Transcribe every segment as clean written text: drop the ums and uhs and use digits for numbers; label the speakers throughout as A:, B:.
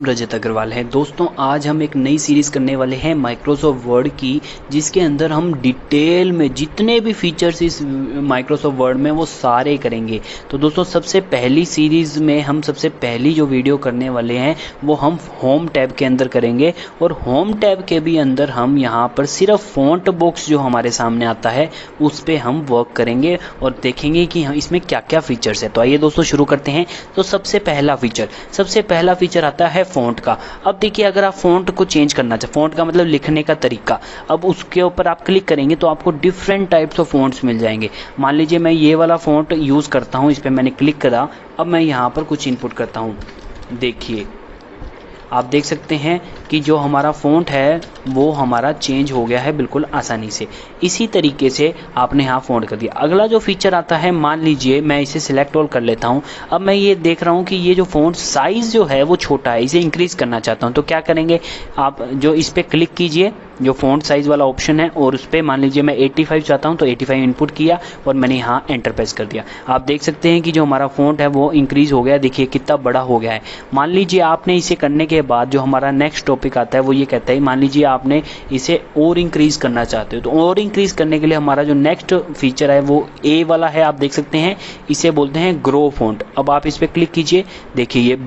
A: रजत अग्रवाल है। दोस्तों आज हम एक नई सीरीज़ करने वाले हैं माइक्रोसॉफ्ट वर्ड की, जिसके अंदर हम डिटेल में जितने भी फीचर्स इस माइक्रोसॉफ्ट वर्ड में वो सारे करेंगे। तो दोस्तों सबसे पहली सीरीज़ में हम सबसे पहली जो वीडियो करने वाले हैं वो हम होम टैब के अंदर करेंगे, और होम टैब के भी अंदर हम यहाँ पर सिर्फ फ़ॉन्ट बॉक्स जो हमारे सामने आता है उस पर हम वर्क करेंगे और देखेंगे कि इसमें क्या क्या फीचर्स है। तो आइए दोस्तों शुरू करते हैं। तो सबसे पहला फीचर आता है फ़ॉन्ट का। अब देखिए, अगर आप फ़ॉन्ट को चेंज करना चाहें, फ़ॉन्ट का मतलब लिखने का तरीका, अब उसके ऊपर आप क्लिक करेंगे तो आपको डिफरेंट टाइप्स ऑफ फ़ॉन्ट्स मिल जाएंगे। मान लीजिए मैं ये वाला फ़ॉन्ट यूज़ करता हूँ, इस पर मैंने क्लिक करा। अब मैं यहाँ पर कुछ इनपुट करता हूँ। देखिए, आप देख सकते हैं कि जो हमारा फ़ॉन्ट है वो हमारा चेंज हो गया है बिल्कुल आसानी से। इसी तरीके से आपने यहाँ फ़ॉन्ट कर दिया। अगला जो फीचर आता है, मान लीजिए मैं इसे सिलेक्ट ऑल कर लेता हूँ। अब मैं ये देख रहा हूँ कि ये जो फ़ॉन्ट साइज़ जो है वो छोटा है, इसे इंक्रीज़ करना चाहता हूँ। तो क्या करेंगे, आप जो इस पर क्लिक कीजिए, जो फ़ॉन्ट साइज़ वाला ऑप्शन है, और उस पर मान लीजिए मैं 85 चाहता हूँ तो 85 इनपुट किया और मैंने यहाँ एंटर प्रेस कर दिया। आप देख सकते हैं कि जो हमारा फ़ॉन्ट है वो इंक्रीज़ हो गया। देखिए कितना बड़ा हो गया है। मान लीजिए आपने इसे करने के बाद जो हमारा नेक्स्ट टॉपिक आता है वो ये कहता है, मान लीजिए आपने इसे और इंक्रीज़ करना चाहते हो, तो और इंक्रीज़ करने के लिए हमारा जो नेक्स्ट फीचर है वो ए वाला है। आप देख सकते हैं, इसे बोलते हैं ग्रो फ़ॉन्ट। अब आप इस पर क्लिक कीजिए, देखिए ये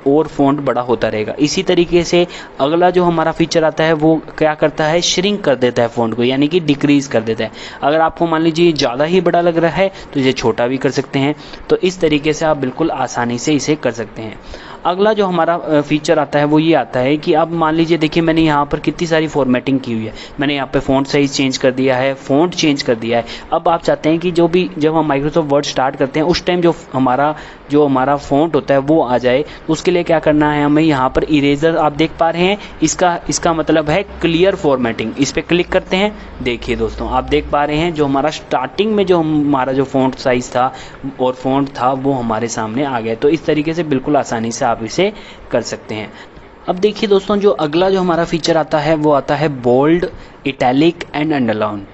A: और फ़ॉन्ट बड़ा होता रहेगा। इसी तरीके से अगला जो हमारा फीचर आता है वो क्या करता है, श्रिंक कर देता है फ़ॉन्ट को, यानी कि डिक्रीज़ कर देता है। अगर आपको मान लीजिए ज़्यादा ही बड़ा लग रहा है तो इसे छोटा भी कर सकते हैं। तो इस तरीके से आप बिल्कुल आसानी से इसे कर सकते हैं। अगला जो हमारा फीचर आता है वो ये आता है कि अब मान लीजिए, देखिए मैंने यहाँ पर कितनी सारी फॉर्मेटिंग की हुई है। मैंने यहाँ पे फ़ॉन्ट साइज़ चेंज कर दिया है, फ़ॉन्ट चेंज कर दिया है। अब आप चाहते हैं कि जब हम माइक्रोसॉफ्ट वर्ड स्टार्ट करते हैं उस टाइम जो हमारा फ़ॉन्ट होता है वो आ जाए, तो उसके लिए क्या करना है, हमें यहाँ पर इरेजर आप देख पा रहे हैं, इसका मतलब है क्लियर फॉर्मेटिंग। इस पर क्लिक करते हैं। देखिए दोस्तों, आप देख पा रहे हैं जो हमारा स्टार्टिंग में जो हमारा जो फ़ॉन्ट साइज़ था और फ़ॉन्ट था वो हमारे सामने आ गया। तो इस तरीके से बिल्कुल आसानी से आप इसे कर सकते हैं। अब देखिए दोस्तों, जो अगला जो हमारा फीचर आता है वो आता है बोल्ड, इटैलिक एंड अंडरलाइन।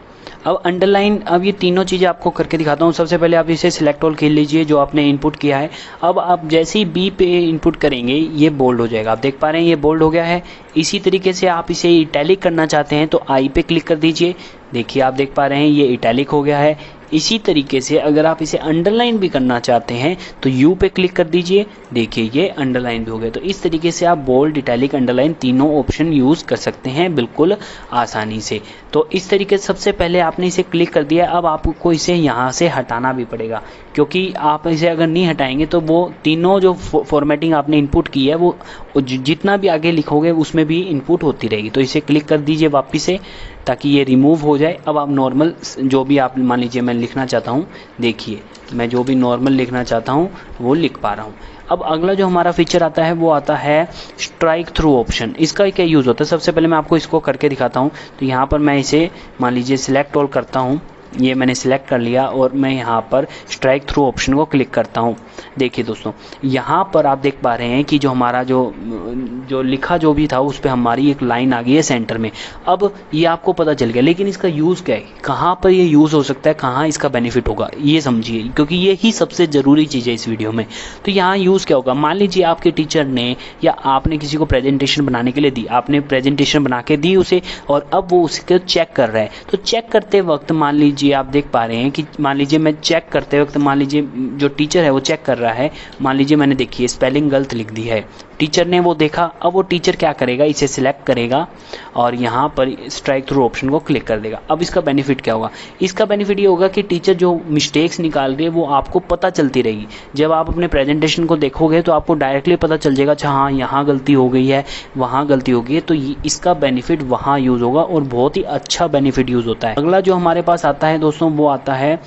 A: अब अंडरलाइन, अब ये तीनों चीज़ें आपको करके दिखाता हूँ। सबसे पहले आप इसे सिलेक्ट ऑल कर लीजिए जो आपने इनपुट किया है। अब आप जैसे ही बी पे इनपुट करेंगे ये बोल्ड हो जाएगा। आप देख पा रहे हैं ये बोल्ड हो गया है। इसी तरीके से आप इसे इटैलिक करना चाहते हैं तो आई पे क्लिक कर दीजिए। देखिए आप देख पा रहे हैं ये इटैलिक हो गया है। इसी तरीके से अगर आप इसे अंडरलाइन भी करना चाहते हैं तो यू पे क्लिक कर दीजिए। देखिए ये अंडरलाइन भी हो गया। तो इस तरीके से आप बोल्ड, इटैलिक, अंडरलाइन तीनों ऑप्शन यूज़ कर सकते हैं बिल्कुल आसानी से। तो इस तरीके से सबसे पहले आपने इसे क्लिक कर दिया। अब आपको इसे यहाँ से हटाना भी पड़ेगा, क्योंकि आप इसे अगर नहीं हटाएंगे तो वो तीनों जो फॉर्मेटिंग आपने इनपुट की है वो जितना भी आगे लिखोगे उसमें भी इनपुट होती रहेगी। तो इसे क्लिक कर दीजिए वापस से, ताकि ये रिमूव हो जाए। अब आप नॉर्मल जो भी आप, मान लीजिए मैं लिखना चाहता हूँ, देखिए मैं जो भी नॉर्मल लिखना चाहता हूँ वो लिख पा रहा हूँ। अब अगला जो हमारा फीचर आता है वो आता है स्ट्राइक थ्रू ऑप्शन। इसका क्या यूज़ होता है, सबसे पहले मैं आपको इसको करके दिखाता हूँ। तो यहाँ पर मैं इसे मान लीजिए सिलेक्ट ऑल करता हूँ, ये मैंने सिलेक्ट कर लिया और मैं यहाँ पर स्ट्राइक थ्रू ऑप्शन को क्लिक करता हूँ। देखिए दोस्तों, यहाँ पर आप देख पा रहे हैं कि जो हमारा जो लिखा जो भी था उस पर हमारी एक लाइन आ गई है सेंटर में। अब ये आपको पता चल गया, लेकिन इसका यूज़ क्या है, कहाँ पर ये यूज़ हो सकता है, कहाँ इसका बेनिफिट होगा, ये समझिए, क्योंकि ये ही सबसे ज़रूरी चीज़ है इस वीडियो में। तो यहाँ यूज़ क्या होगा, मान लीजिए आपके टीचर ने या आपने किसी को प्रेजेंटेशन बनाने के लिए दी, आपने प्रेजेंटेशन बना के दी उसे, और अब वो उसको चेक कर रहा है। तो चेक करते वक्त मान लीजिए आप देख पा रहे हैं कि मान लीजिए मैं चेक करते वक्त, मान लीजिए जो टीचर है वो चेक कर रहा है, मान लीजिए मैंने देखिए स्पेलिंग गलत लिख दी है, टीचर ने वो देखा। अब वो टीचर क्या करेगा, इसे सिलेक्ट करेगा और यहाँ पर स्ट्राइक थ्रू ऑप्शन को क्लिक कर देगा। अब इसका बेनिफिट क्या होगा, इसका बेनिफिट ये होगा कि टीचर जो मिस्टेक्स निकाल रही है वो आपको पता चलती रहेगी। जब आप अपने प्रेजेंटेशन को देखोगे तो आपको डायरेक्टली पता चल जाएगा, अच्छा हाँ यहाँ गलती हो गई है, वहाँ गलती हो गई है। तो इसका बेनिफिट वहाँ यूज़ होगा और बहुत ही अच्छा बेनिफिट यूज़ होता है। अगला जो हमारे पास आता है दोस्तों वो आता है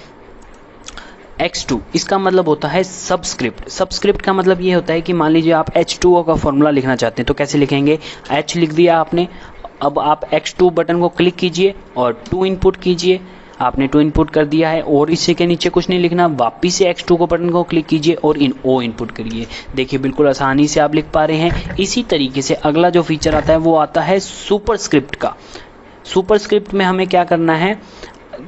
A: H2। इसका मतलब होता है सबस्क्रिप्ट। सबस्क्रिप्ट का मतलब ये होता है कि मान लीजिए आप H2O का फॉर्मूला लिखना चाहते हैं तो कैसे लिखेंगे, H लिख दिया आपने। अब आप X2 बटन को क्लिक कीजिए और 2 इनपुट कीजिए। आपने 2 इनपुट कर दिया है और इसी के नीचे कुछ नहीं लिखना, वापिस से X2 को बटन को क्लिक कीजिए और O इनपुट करिए। देखिए बिल्कुल आसानी से आप लिख पा रहे हैं। इसी तरीके से अगला जो फीचर आता है वो आता है सुपरस्क्रिप्ट का। सुपरस्क्रिप्ट में हमें क्या करना है,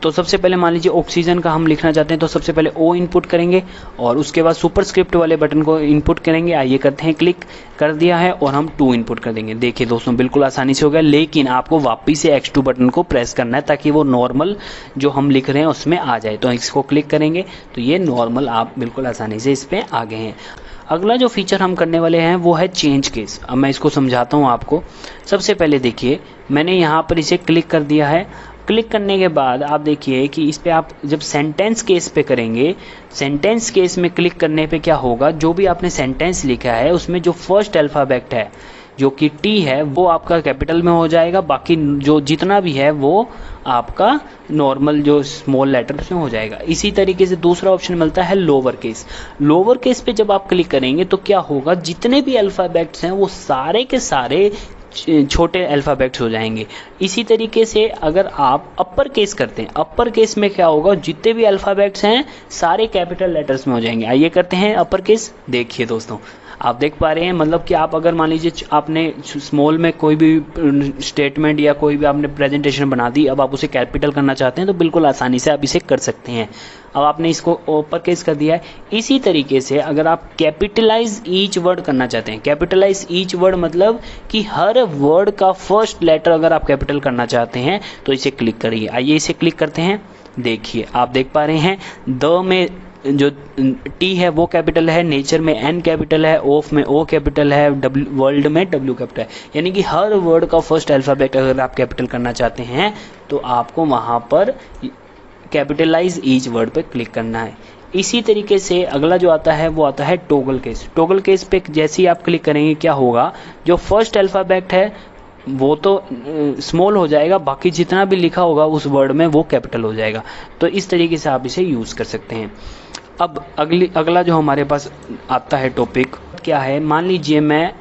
A: तो सबसे पहले मान लीजिए ऑक्सीजन का हम लिखना चाहते हैं, तो सबसे पहले ओ इनपुट करेंगे और उसके बाद सुपरस्क्रिप्ट वाले बटन को इनपुट करेंगे। आइए करते हैं, क्लिक कर दिया है और हम 2 इनपुट कर देंगे। देखिए दोस्तों बिल्कुल आसानी से हो गया, लेकिन आपको वापस से X2 बटन को प्रेस करना है ताकि वो नॉर्मल जो हम लिख रहे हैं उसमें आ जाए। तो इसको क्लिक करेंगे तो ये नॉर्मल आप बिल्कुल आसानी से इस पर आ गए हैं। अगला जो फीचर हम करने वाले हैं वो है चेंज केस। अब मैं इसको समझाता हूँ आपको। सबसे पहले देखिए मैंने यहाँ पर इसे क्लिक कर दिया है। क्लिक करने के बाद आप देखिए कि इस पे आप जब सेंटेंस केस पे करेंगे, सेंटेंस केस में क्लिक करने पे क्या होगा, जो भी आपने सेंटेंस लिखा है उसमें जो फर्स्ट अल्फ़ाबेट है जो कि टी है वो आपका कैपिटल में हो जाएगा, बाकी जो जितना भी है वो आपका नॉर्मल जो स्मॉल लेटर्स में हो जाएगा। इसी तरीके से दूसरा ऑप्शन मिलता है लोअर केस। लोअर केस पे जब आप क्लिक करेंगे तो क्या होगा, जितने भी अल्फ़ाबेट्स हैं वो सारे के सारे छोटे अल्फ़ाबेट्स हो जाएंगे। इसी तरीके से अगर आप अपर केस करते हैं, अपर केस में क्या होगा, जितने भी अल्फ़ाबेट्स हैं सारे कैपिटल लेटर्स में हो जाएंगे। आइए करते हैं अपर केस। देखिए दोस्तों आप देख पा रहे हैं, मतलब कि आप अगर मान लीजिए आपने स्मॉल में कोई भी स्टेटमेंट या कोई भी आपने प्रेजेंटेशन बना दी, अब आप उसे कैपिटल करना चाहते हैं तो बिल्कुल आसानी से आप इसे कर सकते हैं। अब आपने इसको अपर केस कर दिया है। इसी तरीके से अगर आप कैपिटलाइज ईच वर्ड करना चाहते हैं, कैपिटलाइज ईच वर्ड मतलब कि हर वर्ड का फर्स्ट लेटर अगर आप कैपिटल करना चाहते हैं तो इसे क्लिक करिए। आइए इसे क्लिक करते हैं। देखिए आप देख पा रहे हैं द में जो टी है वो कैपिटल है, नेचर में एन कैपिटल है, ऑफ में ओ कैपिटल है, वर्ल्ड में डब्ल्यू कैपिटल है। यानी कि हर वर्ड का फर्स्ट अल्फ़ाबेट अगर आप कैपिटल करना चाहते हैं तो आपको वहाँ पर कैपिटलाइज ईच वर्ड पे क्लिक करना है। इसी तरीके से अगला जो आता है वो आता है टॉगल केस। टॉगल केस पे जैसे ही आप क्लिक करेंगे क्या होगा, जो फर्स्ट अल्फ़ाबेट है वो तो स्मॉल हो जाएगा, बाकी जितना भी लिखा होगा उस वर्ड में वो कैपिटल हो जाएगा। तो इस तरीके से आप इसे यूज़ कर सकते हैं। अब अगला जो हमारे पास आता है टॉपिक क्या है, मान लीजिए मैं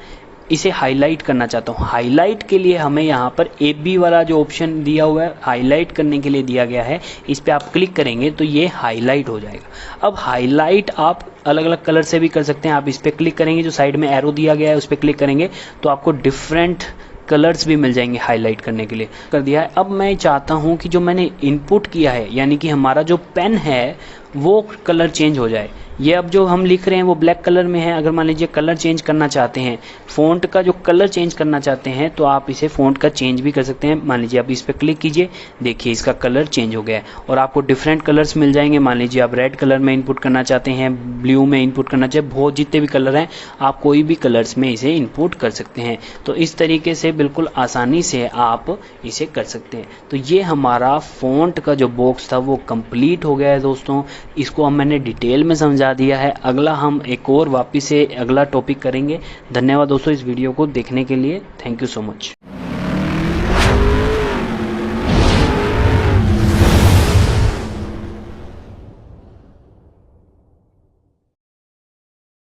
A: इसे हाईलाइट करना चाहता हूँ। हाईलाइट के लिए हमें यहाँ पर AB वाला जो ऑप्शन दिया हुआ है हाईलाइट करने के लिए दिया गया है, इस पर आप क्लिक करेंगे तो ये हाईलाइट हो जाएगा। अब हाईलाइट आप अलग अलग कलर से भी कर सकते हैं। आप इस पर क्लिक करेंगे, जो साइड में एरो दिया गया है उस पर क्लिक करेंगे तो आपको डिफरेंट कलर्स भी मिल जाएंगे हाईलाइट करने के लिए। कर दिया है। अब मैं चाहता हूँ कि जो मैंने इनपुट किया है यानी कि हमारा जो पेन है वो कलर चेंज हो जाए। ये अब जो हम लिख रहे हैं वो ब्लैक कलर में है। अगर मान लीजिए कलर चेंज करना चाहते हैं, फ़ॉन्ट का जो कलर चेंज करना चाहते हैं तो आप इसे फ़ॉन्ट का चेंज भी कर सकते हैं। मान लीजिए आप इस पर क्लिक कीजिए, देखिए इसका कलर चेंज हो गया है और आपको डिफरेंट कलर्स मिल जाएंगे। मान लीजिए आप रेड कलर में इनपुट करना चाहते हैं, ब्लू में इनपुट करना चाहते हैं, बहुत जितने भी कलर हैं आप कोई भी कलर्स में इसे इनपुट कर सकते हैं। तो इस तरीके से बिल्कुल आसानी से आप इसे कर सकते हैं। तो ये हमारा फ़ॉन्ट का जो बॉक्स था वो कंप्लीट हो गया है दोस्तों। इसको हम मैंने डिटेल में समझा दिया है। अगला हम एक और वापस से अगला टॉपिक करेंगे। धन्यवाद दोस्तों इस वीडियो को देखने के लिए। Thank you so much.